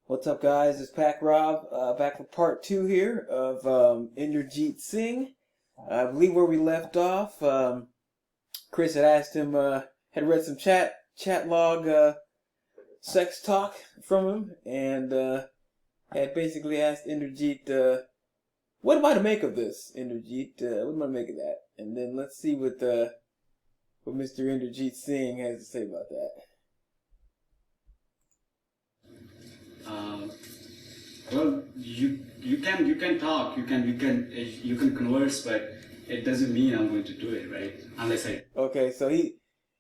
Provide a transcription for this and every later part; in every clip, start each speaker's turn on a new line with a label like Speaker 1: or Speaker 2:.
Speaker 1: What's up, guys? It's Pac Rob, back for part 2 here of Inderjeet Singh. I believe where we left off, Chris had asked him, had read some chat log sex talk from him, and had basically asked Inderjeet, what am I to make of this, Inderjeet? What am I to make of that? And then let's see what Mr. Inderjeet Singh has to say about that.
Speaker 2: Well, you can talk, you can converse, but it doesn't mean I'm going to do it, right? Unless I.
Speaker 1: Okay, so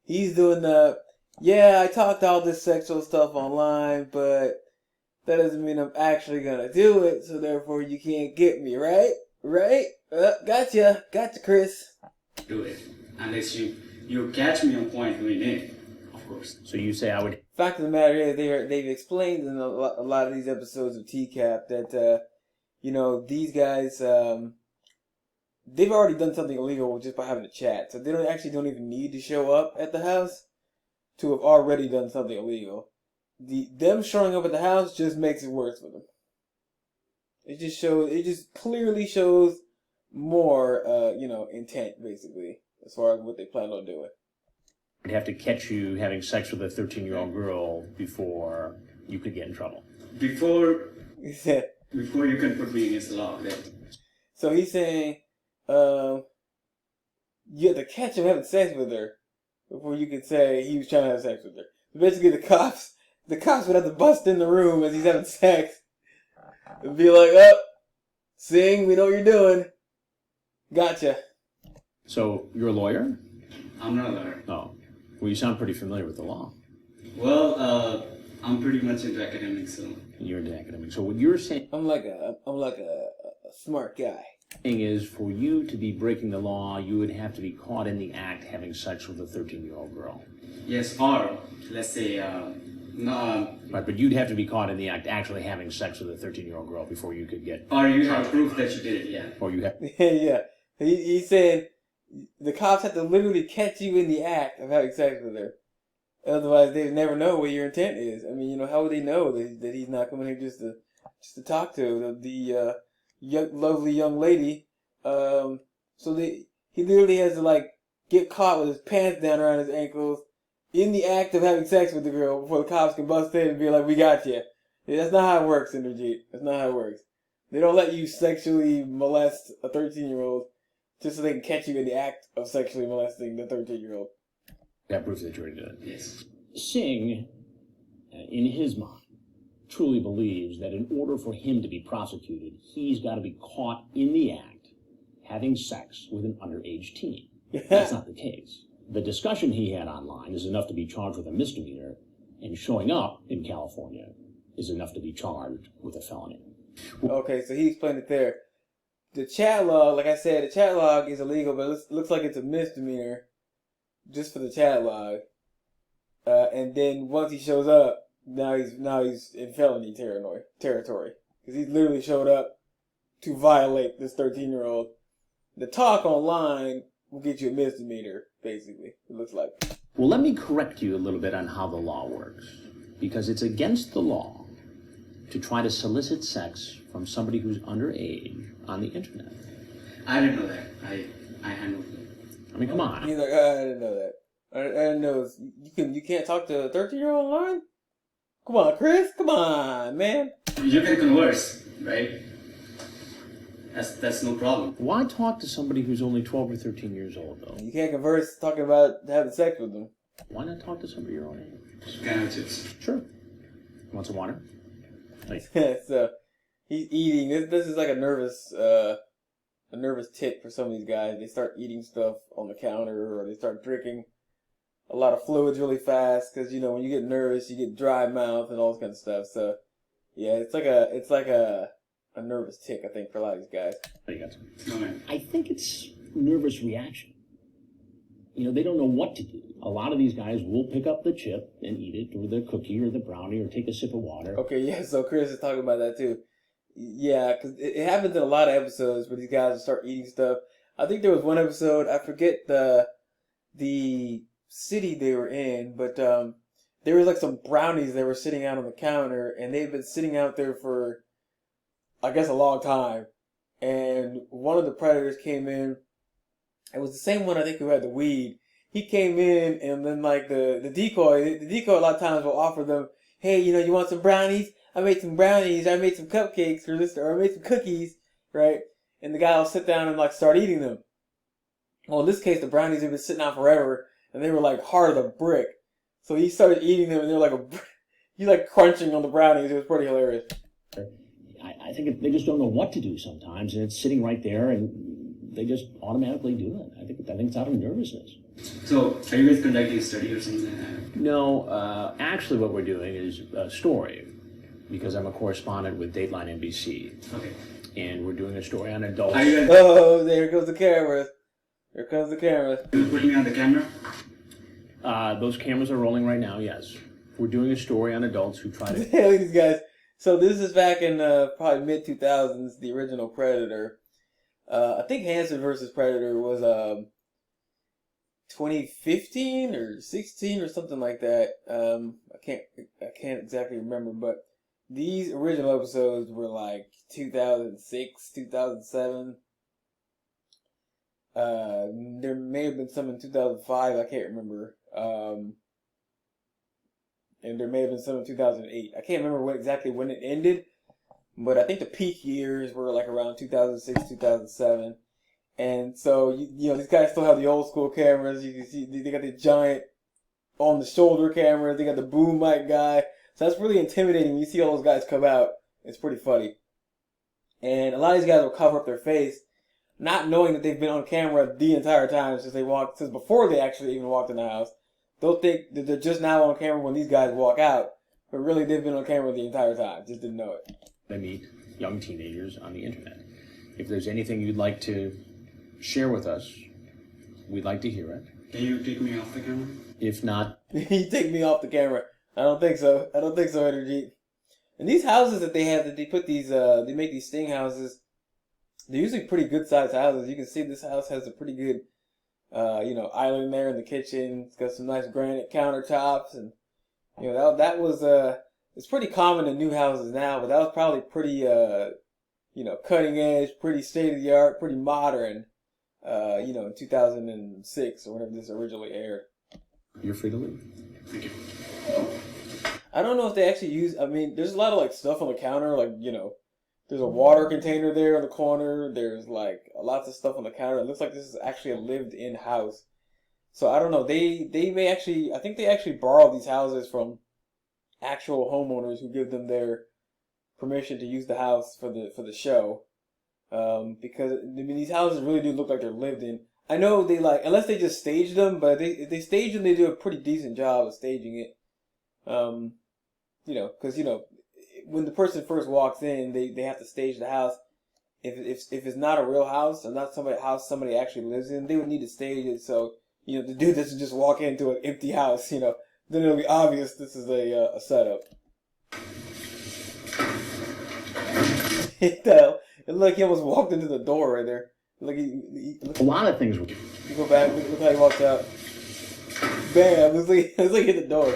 Speaker 1: he's doing the, yeah, I talked all this sexual stuff online, but that doesn't mean I'm actually gonna do it, so therefore you can't get me, right? Right? Gotcha, Chris.
Speaker 2: Do it unless you catch me on point doing it, of course.
Speaker 3: So you say I would.
Speaker 1: Fact of the matter is, they've explained in a lot of these episodes of TCAP that these guys they've already done something illegal just by having a chat, so they don't even need to show up at the house to have already done something illegal. Them showing up at the house just makes it worse for them. It just clearly shows more intent, basically, as far as what they plan on doing.
Speaker 3: I'd have to catch you having sex with a 13-year-old girl before you could get in trouble.
Speaker 2: Before you can put me against the law. Then.
Speaker 1: So he's saying, you have to catch him having sex with her before you can say he was trying to have sex with her. So basically, the cops would have to bust in the room as he's having sex and be like, "Oh, Singh, we know what you're doing. Gotcha."
Speaker 3: So you're a lawyer?
Speaker 2: I'm not a lawyer.
Speaker 3: Oh. Well, you sound pretty familiar with the law.
Speaker 2: Well, I'm pretty much into academics, so.
Speaker 3: You're into academics. So what you're saying
Speaker 1: I'm like a smart guy.
Speaker 3: is for you to be breaking the law, you would have to be caught in the act having sex with a 13-year-old girl.
Speaker 2: Yes, or let's say, no.
Speaker 3: Right, but you'd have to be caught in the act actually having sex with a 13-year-old girl before you could get.
Speaker 2: Or you have proof that you did it, yeah.
Speaker 3: Or you have.
Speaker 1: Yeah. He's saying the cops have to literally catch you in the act of having sex with her. Otherwise, they never know what your intent is. I mean, how would they know that he's not coming here just to talk to the lovely young lady? So he literally has to get caught with his pants down around his ankles in the act of having sex with the girl before the cops can bust in and be like, "We got you." Yeah, that's not how it works, Inderjeet. That's not how it works. They don't let you sexually molest a 13-year-old just so they can catch you in the act of sexually molesting the 13-year-old.
Speaker 3: That proves that you're into it.
Speaker 2: Yes.
Speaker 3: Singh, in his mind, truly believes that in order for him to be prosecuted, he's got to be caught in the act having sex with an underage teen. That's not the case. The discussion he had online is enough to be charged with a misdemeanor, and showing up in California is enough to be charged with a felony.
Speaker 1: Okay, so he explained it there. The chat log, like I said, the chat log is illegal, but it looks like it's a misdemeanor just for the chat log. And then once he shows up, now he's in felony territory. Because he's literally showed up to violate this 13-year-old. The talk online will get you a misdemeanor, basically, it looks like.
Speaker 3: Well, let me correct you a little bit on how the law works. Because it's against the law to try to solicit sex from somebody who's underage on the internet.
Speaker 2: I didn't know that. I handled it.
Speaker 3: I mean, come on.
Speaker 1: He's like, I didn't know that. I didn't know you can't talk to a 13-year-old online? Come on, Chris. Come on, man.
Speaker 2: You can converse, right? That's no problem.
Speaker 3: Why talk to somebody who's only 12 or 13 years old, though?
Speaker 1: You can't converse talking about having sex with them.
Speaker 3: Why not talk to somebody your own age?
Speaker 2: Can I have chips?
Speaker 3: Sure. Want some water?
Speaker 1: So he's eating. This is like a nervous tic for some of these guys. They start eating stuff on the counter, or they start drinking a lot of fluids really fast because when you get nervous, you get dry mouth and all this kind of stuff. So yeah, it's like a nervous tic, I think, for a lot of these guys.
Speaker 3: You got some.
Speaker 2: No, man.
Speaker 3: I think it's nervous reaction. They don't know what to do. A lot of these guys will pick up the chip and eat it, or the cookie, or the brownie, or take a sip of water.
Speaker 1: Okay, yeah. So Chris is talking about that too. Yeah, because it happens in a lot of episodes where these guys start eating stuff. I think there was one episode, I forget the city they were in, but there was like some brownies that were sitting out on the counter, and they've been sitting out there for, I guess, a long time. And one of the predators came in. It was the same one I think who had the weed. He came in, and then like the decoy a lot of times will offer them, hey, you want some brownies? I made some brownies. I made some cupcakes or I made some cookies, right? And the guy will sit down and like start eating them. Well, in this case, the brownies had been sitting out forever, and they were like hard as a brick. So he started eating them, and they were like he like crunching on the brownies. It was pretty hilarious.
Speaker 3: I think they just don't know what to do sometimes, and it's sitting right there, and they just automatically do it. I think it's out of nervousness.
Speaker 2: So, are you guys conducting a study or something like that?
Speaker 3: No, actually, what we're doing is a story, because I'm a correspondent with Dateline NBC.
Speaker 2: Okay.
Speaker 3: And we're doing a story on adults.
Speaker 1: Oh, there goes the camera. Here comes the camera.
Speaker 2: You're putting me on the camera?
Speaker 3: Those cameras are rolling right now, yes. We're doing a story on adults who try to...
Speaker 1: Look at these guys. So this is back in probably mid-2000s, the original Predator. I think Hansen versus Predator was 2015 or 16 or something like that. I can't exactly remember, but these original episodes were like 2006, 2007. There may have been some in 2005. I can't remember. And there may have been some in 2008. I can't remember exactly when it ended, but I think the peak years were like around 2006, 2007. And so, these guys still have the old school cameras. You can see they got the giant on the shoulder cameras. They got the boom mic guy. So that's really intimidating when you see all those guys come out. It's pretty funny. And a lot of these guys will cover up their face, not knowing that they've been on camera the entire time since before they actually even walked in the house. They'll think that they're just now on camera when these guys walk out, but really they've been on camera the entire time, just didn't know it.
Speaker 3: I meet young teenagers on the internet. If there's anything you'd like to share with us, we'd like to hear it.
Speaker 2: Can you take me off the camera?
Speaker 3: If not...
Speaker 1: You take me off the camera. I don't think so, Inderjeet. And these houses that they have, that they put these, they make these sting houses, they're usually pretty good sized houses. You can see this house has a pretty good, island there in the kitchen. It's got some nice granite countertops, and that was it's pretty common in new houses now, but that was probably pretty cutting edge, pretty state of the art, pretty modern, in 2006 or whenever this originally aired.
Speaker 3: You're free to leave.
Speaker 2: Thank you.
Speaker 1: I don't know if they actually use. I mean, there's a lot of like stuff on the counter, like there's a water container there in the corner. There's like lots of stuff on the counter. It looks like this is actually a lived-in house. So I don't know. They may actually. I think they actually borrow these houses from actual homeowners who give them their permission to use the house for the show. Because I mean, these houses really do look like they're lived in. I know they unless they just staged them, but if they stage them, they do a pretty decent job of staging it. Because when the person first walks in, they have to stage the house. If it's not a real house or not somebody actually lives in, they would need to stage it so the dude doesn't just walk into an empty house. Then it'll be obvious this is a setup. It looked like he almost walked into the door right there. Look,
Speaker 3: a lot of things.
Speaker 1: You go back. Look how he walks out. Bam! Looks like he hit the door.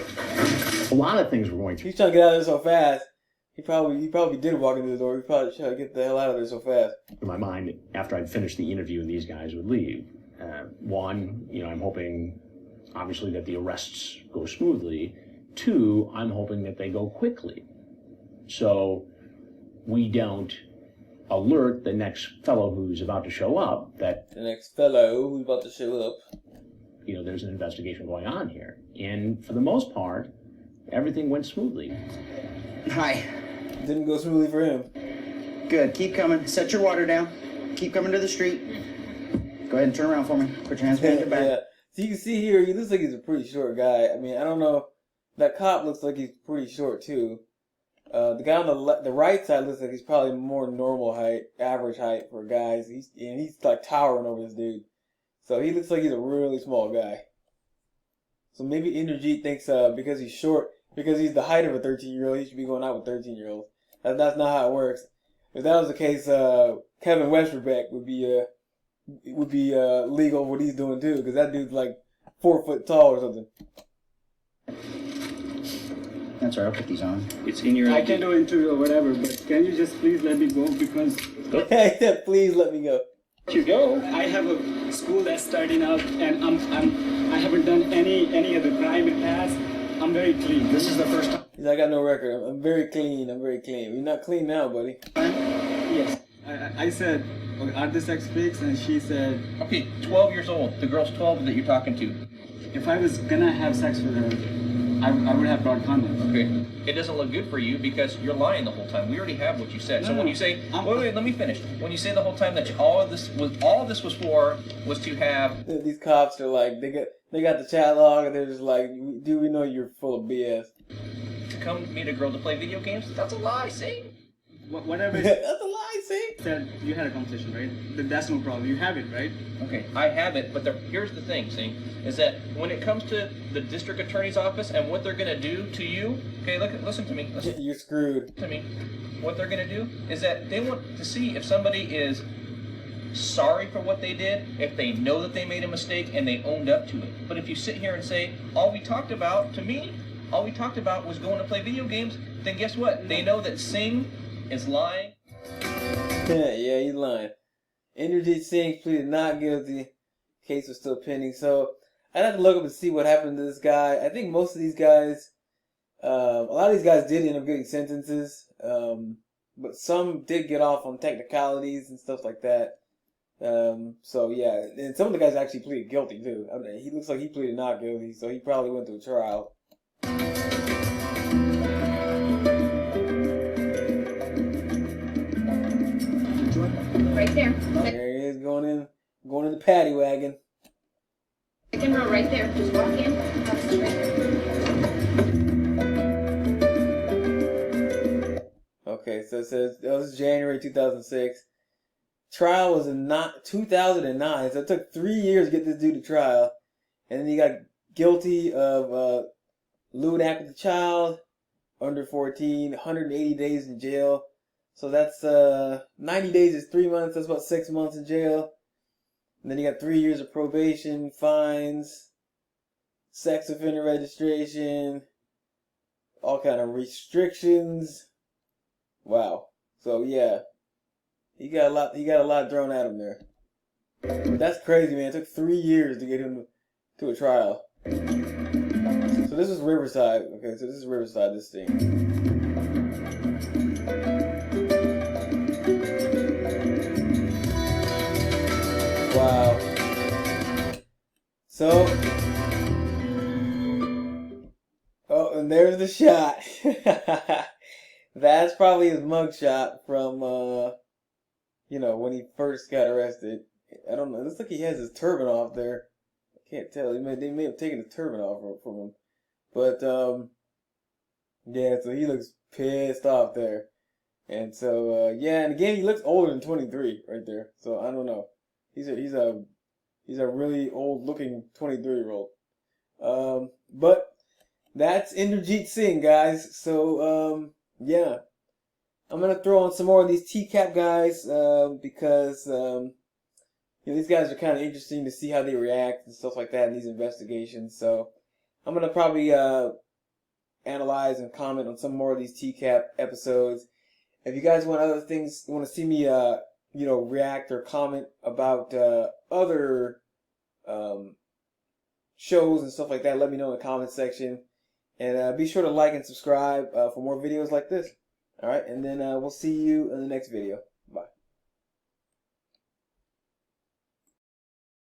Speaker 3: A lot of things were going to.
Speaker 1: He's trying to get out of there so fast. He probably did walk into the door. He probably tried to get the hell out of there so fast.
Speaker 3: In my mind, after I'd finished the interview and these guys would leave, one, I'm hoping, obviously, that the arrests go smoothly. Two, I'm hoping that they go quickly, so we don't alert the next fellow who's about to show up that there's an investigation going on here. And for the most part, everything went smoothly.
Speaker 4: Hi.
Speaker 1: Didn't go smoothly for him.
Speaker 4: Good. Keep coming. Set your water down. Keep coming to the street. Go ahead and turn around for me. Put your hands behind your back.
Speaker 1: Yeah. So you can see here, he looks like he's a pretty short guy. I mean, I don't know. That cop looks like he's pretty short too. The guy on the right side looks like he's probably more normal height, average height for guys. He's like towering over this dude. So he looks like he's a really small guy. So maybe Inderjeet thinks because he's short, because he's the height of a 13-year-old, he should be going out with 13-year-olds. That's not how it works. If that was the case, Kevin Westerbeck would be legal what he's doing too, because that dude's like 4 foot tall or something.
Speaker 4: That's all right, I'll put these on.
Speaker 3: It's in your
Speaker 2: I
Speaker 3: ID.
Speaker 2: can do interview or whatever, but can you just please let me go because
Speaker 1: He said, please let me go.
Speaker 2: you go. I have a school that's starting out, and I haven't done any of the crime in past. I'm very clean.
Speaker 4: This is the first time.
Speaker 1: He's like, I got no record. I'm very clean. I'm very clean. You're not clean now, buddy.
Speaker 2: Yes. I said, are the sex pics? And she said,
Speaker 5: Okay, 12 years old. The girl's 12 that you're talking to.
Speaker 2: if I was gonna have sex with her, I would have brought condoms.
Speaker 5: Okay. It doesn't look good for you because you're lying the whole time. We already have what you said. So
Speaker 2: No,
Speaker 5: when
Speaker 2: no.
Speaker 5: you say,
Speaker 2: I'm-
Speaker 5: wait, let me finish. When you say the whole time that all of this was for was to have.
Speaker 1: These cops are like, they got the chat log, and they're just like, dude, we know you're full of BS.
Speaker 5: To come meet a girl to play video games? That's a lie, see?
Speaker 2: Whatever.
Speaker 1: That's a lie, see?
Speaker 2: Said you had a conversation, right? That's no problem. You have it, right?
Speaker 5: Okay, I have it, but here's the thing, see, is that when it comes to the district attorney's office and what they're going to do to you, okay, listen to me, listen
Speaker 1: You're screwed.
Speaker 5: to me. What they're going to do is that they want to see if somebody is sorry for what they did, if they know that they made a mistake and they owned up to it. But if you sit here and say, all we talked about was going to play video games, then guess what? They know that Singh is lying.
Speaker 1: Yeah, he's lying. Inderjeet Singh pleaded not guilty. Case was still pending. So I'd have to look up and see what happened to this guy. I think most of these guys, a lot of these guys did end up getting sentences. But some did get off on technicalities and stuff like that. So yeah, and some of the guys actually pleaded guilty too. I mean, he looks like he pleaded not guilty, so he probably went through a trial.
Speaker 6: Right there.
Speaker 1: There he is going in the paddy wagon.
Speaker 6: Second row right there. Just walk in. That's right there.
Speaker 1: Okay, so it says that was January 2006. Trial was in 2009, so it took 3 years to get this dude to trial. And then he got guilty of lewd act with a child, under 14, 180 days in jail. So that's 90 days is 3 months, that's about 6 months in jail. And then he got 3 years of probation, fines, sex offender registration, all kind of restrictions. Wow. So yeah, he got a lot thrown at him there. That's crazy, man. It took 3 years to get him to a trial. So this is Riverside. Okay, so this is Riverside, this thing. Wow. So, oh, and there's the shot. That's probably his mugshot from, when he first got arrested. I don't know. It looks like he has his turban off there. I can't tell. They may have taken the turban off from him. But, yeah, so he looks pissed off there. And so, yeah, and again, he looks older than 23 right there. So, I don't know. He's a really old-looking 23-year-old. But that's Inderjeet Singh, guys. So, yeah. I'm going to throw on some more of these TCAP guys because these guys are kind of interesting to see how they react and stuff like that in these investigations. So I'm going to probably analyze and comment on some more of these TCAP episodes. If you guys want other things, want to see me react or comment about other shows and stuff like that, let me know in the comment section. And be sure to like and subscribe for more videos like this. Alright, and then we'll see you in the next video.